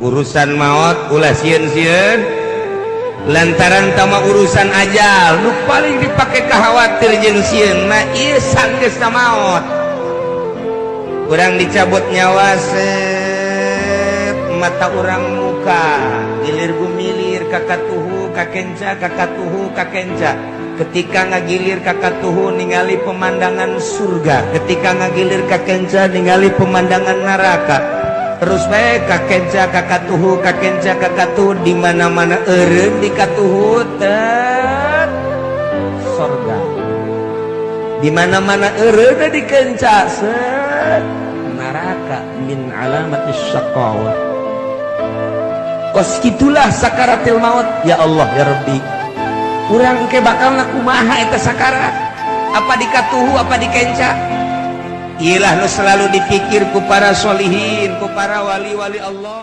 urusan maut ulah sieun-sieun lantaran tama urusan ajal nu paling dipake khawatir jeung sieun na ieu sanggeusna maut urang dicabut nyawa set mata urang muka gilir gumilir kakatuhu kakenca kakatuhu kakenca ketika ngagilir kakatuhu ningali pemandangan surga ketika ngagilir kakenca ningali pemandangan neraka terus bae kakenca kakatuhu kakenca kakatuhu di mana-mana eureun di katuhu teh surga di mana-mana eureun di kenca set neraka min alamatis syaqawah kos kitulah sakaratil maut ya Allah ya Rabbi urang ke bakal kumaha eta sakarat apa dikatuhu apa dikenca iyalah nu selalu dipikir ku para solihin ku para wali-wali Allah.